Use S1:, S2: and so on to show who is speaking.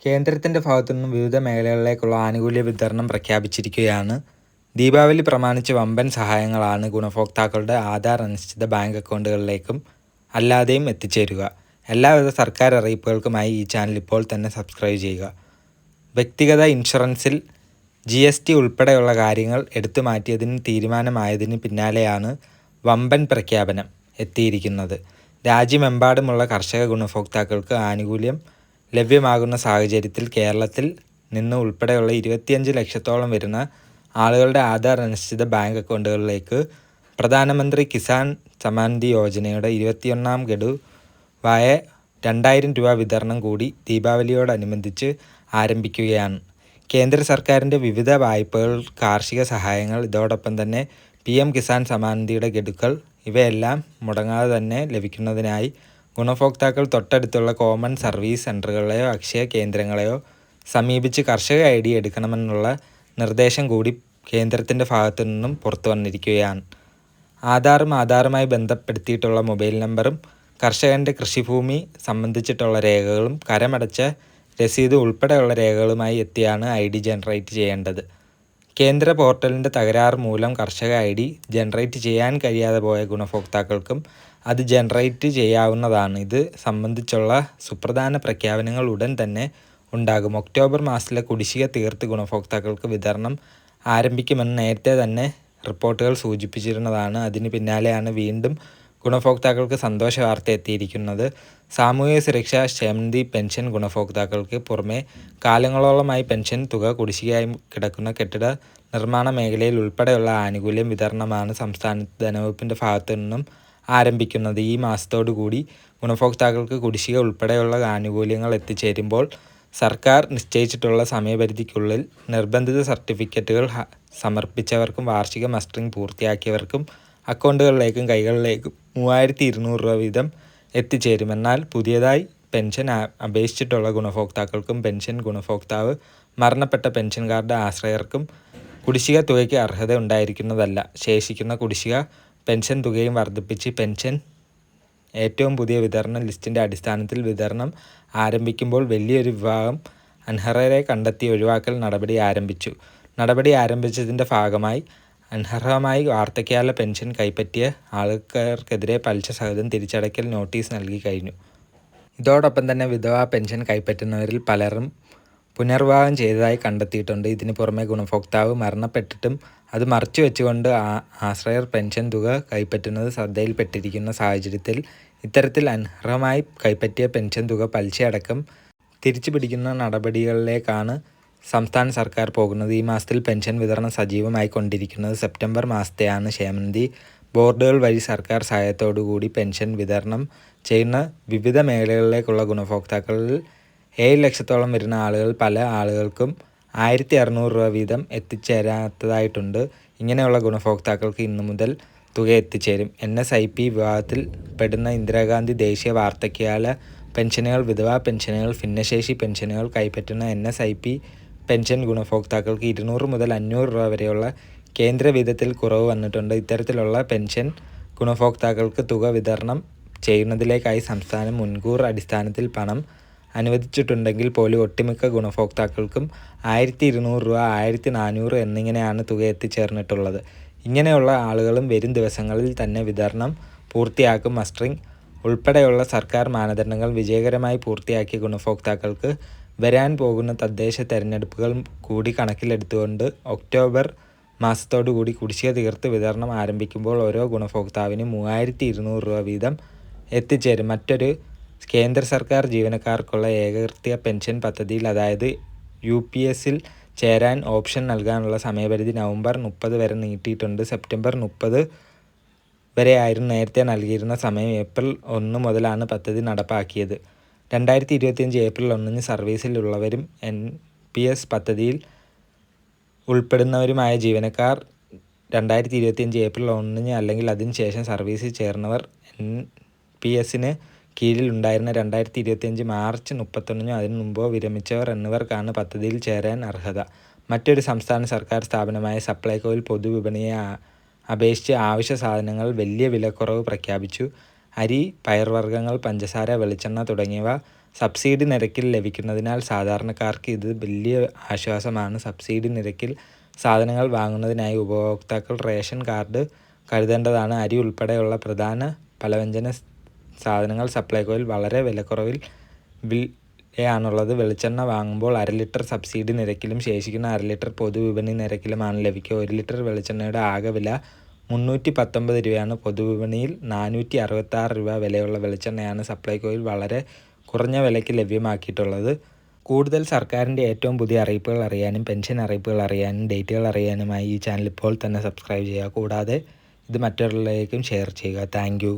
S1: കേന്ദ്രത്തിൻ്റെ ഭാഗത്തുനിന്നും വിവിധ മേഖലകളിലേക്കുള്ള ആനുകൂല്യ വിതരണം പ്രഖ്യാപിച്ചിരിക്കുകയാണ്. ദീപാവലി പ്രമാണിച്ച് വമ്പൻ സഹായങ്ങളാണ് ഗുണഭോക്താക്കളുടെ ആധാർ അധിഷ്ഠിത ബാങ്ക് അക്കൗണ്ടുകളിലേക്കും അല്ലാതെയും എത്തിച്ചേരുക. എല്ലാവിധ സർക്കാർ അറിയിപ്പുകൾക്കുമായി ഈ ചാനൽ ഇപ്പോൾ തന്നെ സബ്സ്ക്രൈബ് ചെയ്യുക. വ്യക്തിഗത ഇൻഷുറൻസിൽ GST ഉൾപ്പെടെയുള്ള കാര്യങ്ങൾ എടുത്തു മാറ്റിയതിന് തീരുമാനമായതിന് പിന്നാലെയാണ് വമ്പൻ പ്രഖ്യാപനം എത്തിയിരിക്കുന്നത്. രാജ്യമെമ്പാടുമുള്ള കർഷക ഗുണഭോക്താക്കൾക്ക് ആനുകൂല്യം ലഭ്യമാകുന്ന സാഹചര്യത്തിൽ കേരളത്തിൽ നിന്ന് ഉൾപ്പെടെയുള്ള 25 ലക്ഷത്തോളം വരുന്ന ആളുകളുടെ ആധാർ അധിഷ്ഠിത ബാങ്ക് അക്കൗണ്ടുകളിലേക്ക് പ്രധാനമന്ത്രി കിസാൻ സമ്മാൻ നിധി യോജനയുടെ 21ാം ഗഡുവായ 2000 രൂപ വിതരണം കൂടി ദീപാവലിയോടനുബന്ധിച്ച് ആരംഭിക്കുകയാണ്. കേന്ദ്ര സർക്കാരിൻ്റെ വിവിധ വായ്പകൾ, കാർഷിക സഹായങ്ങൾ, ഇതോടൊപ്പം തന്നെ PM കിസാൻ സമ്മാൻ നിധിയുടെ ഗഡുക്കൾ ഇവയെല്ലാം മുടങ്ങാതെ തന്നെ ലഭിക്കുന്നതിനായി ഗുണഭോക്താക്കൾ തൊട്ടടുത്തുള്ള കോമൺ സർവീസ് സെൻ്ററുകളെയോ അക്ഷയ കേന്ദ്രങ്ങളെയോ സമീപിച്ച് കർഷക ID എടുക്കണമെന്നുള്ള നിർദ്ദേശം കൂടി കേന്ദ്രത്തിൻ്റെ ഭാഗത്തു നിന്നും പുറത്തു വന്നിരിക്കുകയാണ്. ആധാറുമായി ബന്ധപ്പെടുത്തിയിട്ടുള്ള മൊബൈൽ നമ്പറും കർഷകൻ്റെ കൃഷിഭൂമി സംബന്ധിച്ചിട്ടുള്ള രേഖകളും കരമടച്ച രസീത് ഉൾപ്പെടെയുള്ള രേഖകളുമായി എത്തിയാണ് ID ജനറേറ്റ് ചെയ്യേണ്ടത്. കേന്ദ്ര പോർട്ടലിൻ്റെ തകരാറ് മൂലം കർഷക ID ജനറേറ്റ് ചെയ്യാൻ കഴിയാതെ പോയ ഗുണഭോക്താക്കൾക്കും അത് ജനറേറ്റ് ചെയ്യാവുന്നതാണ്. ഇത് സംബന്ധിച്ചുള്ള സുപ്രധാന പ്രഖ്യാപനങ്ങൾ ഉടൻ തന്നെ ഉണ്ടാകും. ഒക്ടോബർ മാസത്തിലെ കുടിശ്ശിക തീർത്ത് ഗുണഭോക്താക്കൾക്ക് വിതരണം ആരംഭിക്കുമെന്ന് നേരത്തെ തന്നെ റിപ്പോർട്ടുകൾ സൂചിപ്പിച്ചിരുന്നതാണ്. അതിന് പിന്നാലെയാണ് വീണ്ടും ഗുണഭോക്താക്കൾക്ക് സന്തോഷ വാർത്ത എത്തിയിരിക്കുന്നത്. സാമൂഹിക സുരക്ഷാ ക്ഷേമനിധി പെൻഷൻ ഗുണഭോക്താക്കൾക്ക് പുറമെ കാലങ്ങളോളമായി പെൻഷൻ തുക കുടിശ്ശികയായി കിടക്കുന്ന കെട്ടിട നിർമ്മാണ മേഖലയിൽ ഉൾപ്പെടെയുള്ള ആനുകൂല്യം വിതരണമാണ് സംസ്ഥാനത്ത് ധനവകുപ്പിൻ്റെ ഭാഗത്തു നിന്നും ആരംഭിക്കുന്നത്. ഈ മാസത്തോടു കൂടി ഗുണഭോക്താക്കൾക്ക് കുടിശ്ശിക ഉൾപ്പെടെയുള്ള ആനുകൂല്യങ്ങൾ എത്തിച്ചേരുമ്പോൾ സർക്കാർ നിശ്ചയിച്ചിട്ടുള്ള സമയപരിധിക്കുള്ളിൽ നിർബന്ധിത സർട്ടിഫിക്കറ്റുകൾ സമർപ്പിച്ചവർക്കും വാർഷിക മസ്റ്ററിംഗ് പൂർത്തിയാക്കിയവർക്കും അക്കൗണ്ടുകളിലേക്കും കൈകളിലേക്കും 3200 രൂപ വീതം എത്തിച്ചേരും. എന്നാൽ പുതിയതായി പെൻഷൻ അപേക്ഷിച്ചിട്ടുള്ള ഗുണഭോക്താക്കൾക്കും പെൻഷൻ ഗുണഭോക്താവ് മരണപ്പെട്ട പെൻഷൻകാരുടെ ആശ്രിതർക്കും കുടിശ്ശിക തുകയ്ക്ക് അർഹത ഉണ്ടായിരിക്കുന്നതല്ല. ശേഷിക്കുന്ന കുടിശ്ശിക പെൻഷൻ തുകയും വർദ്ധിപ്പിച്ച് പെൻഷൻ ഏറ്റവും പുതിയ വിതരണ ലിസ്റ്റിൻ്റെ അടിസ്ഥാനത്തിൽ വിതരണം ആരംഭിക്കുമ്പോൾ വലിയൊരു വിഭാഗം അനർഹരെ കണ്ടെത്തി ഒഴിവാക്കൽ നടപടി ആരംഭിച്ചതിൻ്റെ ഭാഗമായി അനർഹമായി വാർദ്ധക്യകാല പെൻഷൻ കൈപ്പറ്റിയ ആൾക്കാർക്കെതിരെ പലിശ സഹിതം തിരിച്ചടയ്ക്കൽ നോട്ടീസ് നൽകി കഴിഞ്ഞു. ഇതോടൊപ്പം തന്നെ വിധവാ പെൻഷൻ കൈപ്പറ്റുന്നവരിൽ പലരും പുനർവിവാഹം ചെയ്തതായി കണ്ടെത്തിയിട്ടുണ്ട്. ഇതിനു പുറമെ ഗുണഭോക്താവ് മരണപ്പെട്ടിട്ടും അത് മറച്ചു വെച്ചുകൊണ്ട് ആശ്രിതർ പെൻഷൻ തുക കൈപ്പറ്റുന്നത് ശ്രദ്ധയിൽപ്പെട്ടിരിക്കുന്ന സാഹചര്യത്തിൽ ഇത്തരത്തിൽ അനർഹമായി കൈപ്പറ്റിയ പെൻഷൻ തുക പലിശയടക്കം തിരിച്ചു പിടിക്കുന്ന നടപടികളിലേക്കാണ് സംസ്ഥാന സർക്കാർ പോകുന്നത്. ഈ മാസത്തിൽ പെൻഷൻ വിതരണം സജീവമായി കൊണ്ടിരിക്കുന്നത്. സെപ്റ്റംബർ മാസത്തെയാണ് ക്ഷേമനിധി ബോർഡുകൾ വഴി സർക്കാർ സഹായത്തോടു കൂടി പെൻഷൻ വിതരണം ചെയ്യുന്ന വിവിധ മേഖലകളിലേക്കുള്ള ഗുണഭോക്താക്കളിൽ 7 ലക്ഷത്തോളം വരുന്ന ആളുകൾ പല ആളുകൾക്കും 1600 രൂപ വീതം എത്തിച്ചേരാത്തതായിട്ടുണ്ട്. ഇങ്ങനെയുള്ള ഗുണഭോക്താക്കൾക്ക് ഇന്നു മുതൽ തുക എത്തിച്ചേരും. NSIP വിഭാഗത്തിൽ പെടുന്ന ഇന്ദിരാഗാന്ധി ദേശീയ വാർദ്ധക്യകാല പെൻഷനുകൾ, വിധവാ പെൻഷനുകൾ, ഭിന്നശേഷി പെൻഷനുകൾ കൈപ്പറ്റുന്ന NSIP പെൻഷൻ ഗുണഭോക്താക്കൾക്ക് 200 മുതൽ 500 രൂപ വരെയുള്ള കേന്ദ്ര വീതത്തിൽ കുറവ് വന്നിട്ടുണ്ട്. ഇത്തരത്തിലുള്ള പെൻഷൻ ഗുണഭോക്താക്കൾക്ക് തുക വിതരണം ചെയ്യുന്നതിലേക്കായി സംസ്ഥാനം മുൻകൂർ അടിസ്ഥാനത്തിൽ പണം അനുവദിച്ചിട്ടുണ്ടെങ്കിൽ പോലും ഒട്ടുമിക്ക ഗുണഭോക്താക്കൾക്കും 1200 രൂപ, 1400 എന്നിങ്ങനെയാണ് തുക എത്തിച്ചേർന്നിട്ടുള്ളത്. ഇങ്ങനെയുള്ള ആളുകളും വരും ദിവസങ്ങളിൽ തന്നെ വിതരണം പൂർത്തിയാക്കും. മസ്റ്ററിംഗ് ഉൾപ്പെടെയുള്ള സർക്കാർ മാനദണ്ഡങ്ങൾ വിജയകരമായി പൂർത്തിയാക്കിയ ഗുണഭോക്താക്കൾക്ക് വരാൻ പോകുന്ന തദ്ദേശ തെരഞ്ഞെടുപ്പുകൾ കൂടി കണക്കിലെടുത്തുകൊണ്ട് ഒക്ടോബർ മാസത്തോടു കൂടി കുടിശ്ശിക തീർത്ത് വിതരണം ആരംഭിക്കുമ്പോൾ ഓരോ ഗുണഭോക്താവിനും 3200 രൂപ വീതം എത്തിച്ചേരും. മറ്റൊരു കേന്ദ്ര സർക്കാർ ജീവനക്കാർക്കുള്ള ഏകകൃത്യ പെൻഷൻ പദ്ധതിയിൽ, അതായത് UPSൽ ചേരാൻ ഓപ്ഷൻ നൽകാനുള്ള സമയപരിധി നവംബർ 30 വരെ നീട്ടിയിട്ടുണ്ട്. സെപ്റ്റംബർ 30 വരെ ആയിരുന്നു നേരത്തെ നൽകിയിരുന്ന സമയം. ഏപ്രിൽ 1 മുതലാണ് പദ്ധതി നടപ്പാക്കിയത്. 2025 ഏപ്രിൽ 1 സർവീസിൽ ഉള്ളവരും NPS പദ്ധതിയിൽ ഉൾപ്പെടുന്നവരുമായ ജീവനക്കാർ 2025 ഏപ്രിൽ 1 അല്ലെങ്കിൽ അതിന് ശേഷം സർവീസിൽ ചേർന്നവർ NPSന് കീഴിൽ ഉണ്ടായിരുന്ന 2025 മാർച്ച് 31 അതിനു മുമ്പോ വിരമിച്ചവർ എന്നിവർക്കാണ് പദ്ധതിയിൽ ചേരാൻ അർഹത. മറ്റൊരു സംസ്ഥാന സർക്കാർ സ്ഥാപനമായ സപ്ലൈകോയിൽ പൊതുവിപണിയെ അപേക്ഷിച്ച് ആവശ്യ സാധനങ്ങൾ വലിയ വിലക്കുറവ് പ്രഖ്യാപിച്ചു. അരി, പയർവർഗ്ഗങ്ങൾ, പഞ്ചസാര, വെളിച്ചെണ്ണ തുടങ്ങിയവ സബ്സിഡി നിരക്കിൽ ലഭിക്കുന്നതിനാൽ സാധാരണക്കാർക്ക് ഇത് വലിയ ആശ്വാസമാണ്. സബ്സിഡി നിരക്കിൽ സാധനങ്ങൾ വാങ്ങുന്നതിനായി ഉപഭോക്താക്കൾ റേഷൻ കാർഡ് കരുതേണ്ടതാണ്. അരി ഉൾപ്പെടെയുള്ള പ്രധാന പലവ്യഞ്ജന സാധനങ്ങൾ സപ്ലൈകോയിൽ വളരെ വിലയാണുള്ളത്. വെളിച്ചെണ്ണ വാങ്ങുമ്പോൾ 1/2 ലിറ്റർ സബ്സിഡി നിരക്കിലും ശേഷിക്കുന്ന 1/2 ലിറ്റർ പൊതുവിപണി നിരക്കിലുമാണ് ലഭിക്കുക. 1 ലിറ്റർ വെളിച്ചെണ്ണയുടെ ആകെ വില 319 രൂപയാണ്. പൊതുവിപണിയിൽ 466 രൂപ വിലയുള്ള വെളിച്ചെണ്ണയാണ് സപ്ലൈകോയിൽ വളരെ കുറഞ്ഞ വിലയ്ക്ക് ലഭ്യമാക്കിയിട്ടുള്ളത്. കൂടുതൽ സർക്കാരിൻ്റെ ഏറ്റവും പുതിയ അറിയിപ്പുകൾ അറിയാനും പെൻഷൻ അറിയിപ്പുകൾ അറിയാനും ഡേറ്റുകൾ അറിയാനുമായി ഈ ചാനൽ ഇപ്പോൾ തന്നെ സബ്സ്ക്രൈബ് ചെയ്യുക. കൂടാതെ ഇത് മറ്റുള്ളവരിലേക്കും ഷെയർ ചെയ്യുക. താങ്ക്